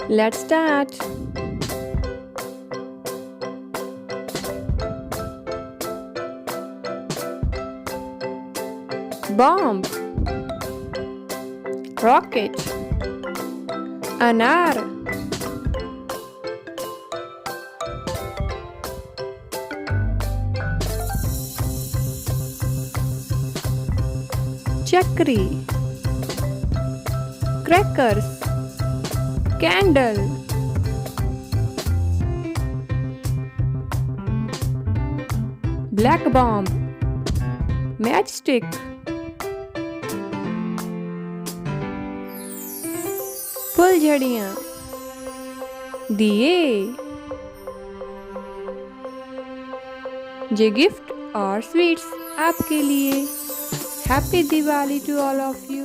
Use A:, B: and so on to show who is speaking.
A: Let's start. Bomb, rocket, anar, chakri, crackers, candle, black bomb, matchstick, फुलझड़ियाँ, दिए, ये gift और sweets आपके लिए। Happy Diwali to all of you.